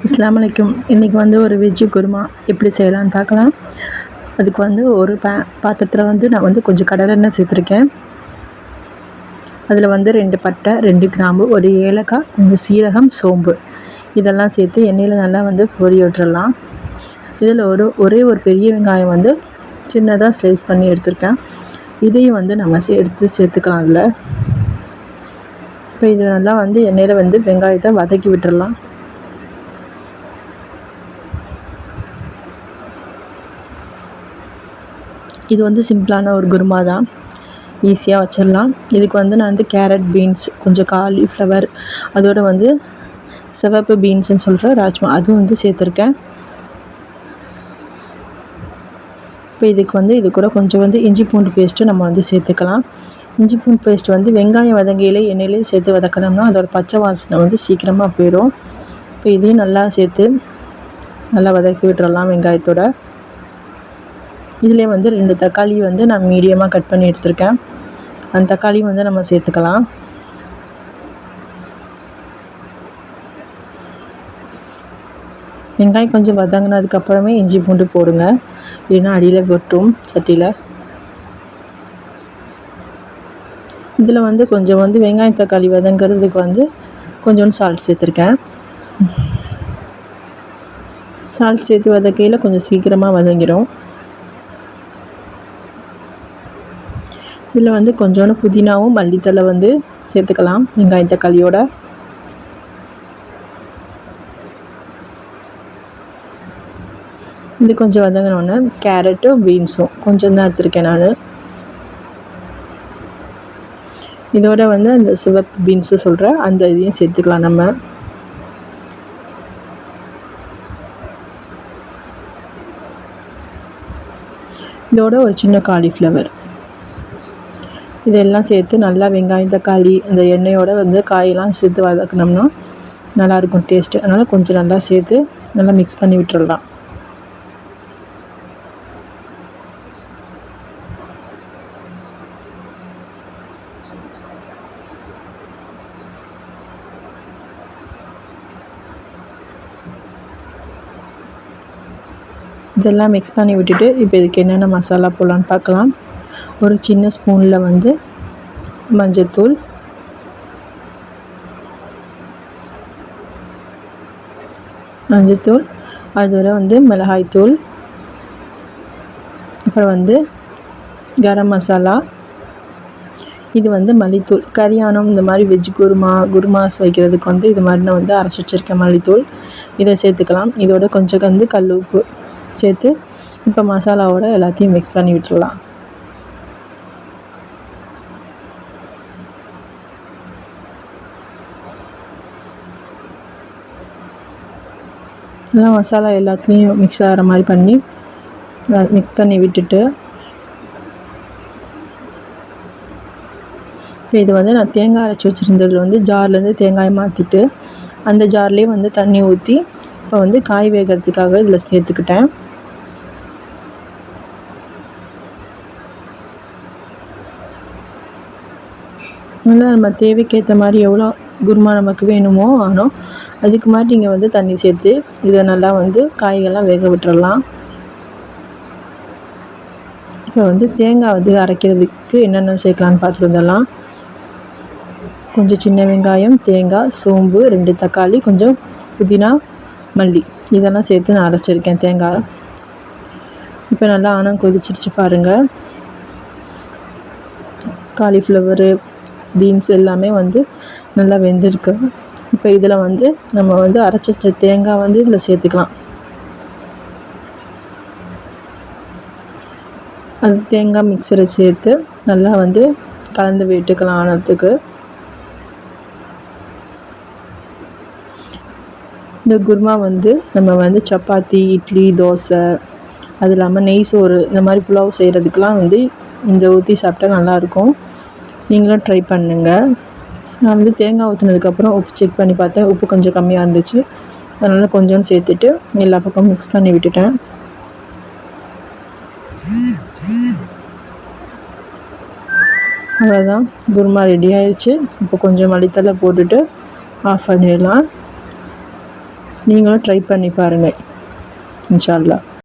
அஸ்ஸலாமு அலைக்கும். இன்றைக்கி வந்து ஒரு வெஜ்ஜு குருமா எப்படி செய்யலான்னு பார்க்கலாம். அதுக்கு வந்து ஒரு பாத்திரத்தில் வந்து நான் வந்து கொஞ்சம் கடலெண்ணெய் சேர்த்துருக்கேன். அதில் வந்து 2 பட்டை, 2 கிராம்பு, ஒரு ஏலக்காய், கொஞ்சம் சீரகம், சோம்பு இதெல்லாம் சேர்த்து எண்ணெயில் நல்லா வந்து பொரிய விட்டுறலாம். இதில் ஒரே ஒரு பெரிய வெங்காயம் வந்து சின்னதாக ஸ்லைஸ் பண்ணி எடுத்துருக்கேன். இதையும் வந்து நம்ம எடுத்து சேர்த்துக்கலாம். அதில் இப்போ இது நல்லா வந்து எண்ணெயில் வந்து வெங்காயத்தை வதக்கி விட்டுறலாம். இது வந்து சிம்பிளான ஒரு குருமா தான், ஈஸியாக வச்சிடலாம். இதுக்கு வந்து நான் வந்து கேரட், பீன்ஸ், கொஞ்சம் காலிஃப்ளவர், அதோடு வந்து சிவப்பு பீன்ஸுன்னு சொல்கிற ராஜ்மா அதுவும் வந்து சேர்த்துருக்கேன். இப்போ இதுக்கு வந்து இது கூட கொஞ்சம் வந்து இஞ்சி பூண்டு பேஸ்ட்டு நம்ம வந்து சேர்த்துக்கலாம். இஞ்சி பூண்டு பேஸ்ட் வந்து வெங்காயம் வதங்கையிலே எண்ணெயிலே சேர்த்து வதக்கணும்னா அதோட பச்சை வாசனை வந்து சீக்கிரமாக போயிடும். இப்போ இதையும் நல்லா சேர்த்து நல்லா வதக்கி விட்டுறலாம் வெங்காயத்தோட. இதிலே வந்து 2 தக்காளி வந்து நான் மீடியமாக கட் பண்ணி எடுத்துருக்கேன். அந்த தக்காளி வந்து நம்ம சேர்த்துக்கலாம். வெங்காயம் கொஞ்சம் வதங்கினதுக்கப்புறமே இஞ்சி பூண்டு போடுங்க, இல்லைன்னா அடியில் வெட்டும் சட்டியில். இதில் வந்து கொஞ்சம் வந்து வெங்காயம் தக்காளி வதங்கிறதுக்கு வந்து கொஞ்சோண்டு சால்ட் சேர்த்துருக்கேன். சால்ட் சேர்த்து வதக்கையில் கொஞ்சம் சீக்கிரமாக வதங்கிடும். இதில் வந்து கொஞ்சோண்டு புதினாவும் மல்லித்தலை வந்து சேர்த்துக்கலாம் வெங்காயம் தக்காளியோட. இது கொஞ்சம் வதங்கினோன்னே கேரட்டும் பீன்ஸும் கொஞ்சம் தான் எடுத்துருக்கேன் நான். இதோட வந்து அந்த சிவப்பு பீன்ஸு சொல்கிற அந்த இதையும் சேர்த்துக்கலாம் நம்ம. இதோட ஒரு சின்ன காலிஃப்ளவர் இதெல்லாம் சேர்த்து நல்லா வெங்காயம் தக்காளி அந்த எண்ணெயோடு வந்து காயெல்லாம் சேர்த்து வதக்கினோம்னா நல்லாயிருக்கும் டேஸ்ட்டு. அதனால் கொஞ்சம் நல்லா சேர்த்து நல்லா மிக்ஸ் பண்ணி விட்டுறலாம். இதெல்லாம் மிக்ஸ் பண்ணி விட்டுட்டு இப்போ இதுக்கு என்னென்ன மசாலா போடலான்னு பார்க்கலாம். ஒரு சின்ன ஸ்பூனில் வந்து மஞ்சத்தூள், அதோட வந்து மிளகாய்த்தூள், அப்புறம் வந்து கரம் மசாலா, இது வந்து மல்லித்தூள். கரியானம் இந்த மாதிரி வெஜ் குருமாஸ் வைக்கிறதுக்கு வந்து இது மாதிரி நான் வந்து அரைச்சி வச்சுருக்கேன் மல்லித்தூள். இதை சேர்த்துக்கலாம். இதோட கொஞ்சம் வந்து கல் உப்பு சேர்த்து இப்போ மசாலாவோட எல்லாத்தையும் மிக்ஸ் பண்ணி விட்டுடலாம். நல்லா மசாலா எல்லாத்துலேயும் மிக்ஸ் ஆகிற மாதிரி பண்ணி மிக்ஸ் பண்ணி விட்டுட்டு இப்போ இது வந்து நான் தேங்காய் அரைச்சி வச்சுருந்ததில் வந்து ஜார்லேருந்து தேங்காயை மாற்றிட்டு அந்த ஜார்லேயே வந்து தண்ணி ஊற்றி இப்போ வந்து காய் வேகிறதுக்காக இதில் சேர்த்துக்கிட்டேன். நல்லா நம்ம தேவைக்கேற்ற மாதிரி எவ்வளோ குருமா நமக்கு வேணுமோ ஆனால் அதுக்கு மாதிரி நீங்கள் வந்து தண்ணி சேர்த்து இதை நல்லா வந்து காய்கள்லாம் வேக விட்டுறலாம். இப்போ வந்து தேங்காய் வந்து அரைக்கிறதுக்கு என்னென்ன சேர்க்கலான்னு பார்த்துட்டு வந்துடலாம். கொஞ்சம் சின்ன வெங்காயம், தேங்காய், சோம்பு, 2 தக்காளி, கொஞ்சம் புதினா, மல்லி இதெல்லாம் சேர்த்து நான் அரைச்சிருக்கேன் தேங்காய். இப்போ நல்லா ஆனால் கொதிச்சிருச்சு பாருங்கள். காலிஃப்ளவரு, பீன்ஸ் எல்லாமே வந்து நல்லா வெந்திருக்கு. இப்போ இதில் வந்து நம்ம வந்து அரைச்சி வச்ச தேங்காய் வந்து இதில் சேர்த்துக்கலாம். அந்த தேங்காய் மிக்சரை சேர்த்து நல்லா வந்து கலந்து விட்டுக்கலாம் ஆனத்துக்கு. இந்த குருமா வந்து நம்ம வந்து சப்பாத்தி, இட்லி, தோசை, அது இல்லாமல் நெய் சோறு இந்த மாதிரி புலாவ் செய்கிறதுக்கெலாம் வந்து இந்த ஊற்றி சாப்பிட்டா நல்லாயிருக்கும். நீங்களும் ட்ரை பண்ணுங்கள். நான் வந்து தேங்காய் ஊற்றினதுக்கப்புறம் உப்பு செக் பண்ணி பார்த்தேன். உப்பு கொஞ்சம் கம்மியாக இருந்துச்சு. அதனால் கொஞ்சம் சேர்த்துட்டு எல்லா பக்கமும் மிக்ஸ் பண்ணி விட்டுட்டேன். அவ்வளோதான், குருமா ரெடி ஆயிடுச்சு. இப்போ கொஞ்சம் மல்லித்தலை போட்டுட்டு ஆஃப் பண்ணிடலாம். நீங்களும் ட்ரை பண்ணி பாருங்கள். இன்ஷா அல்லாஹ்.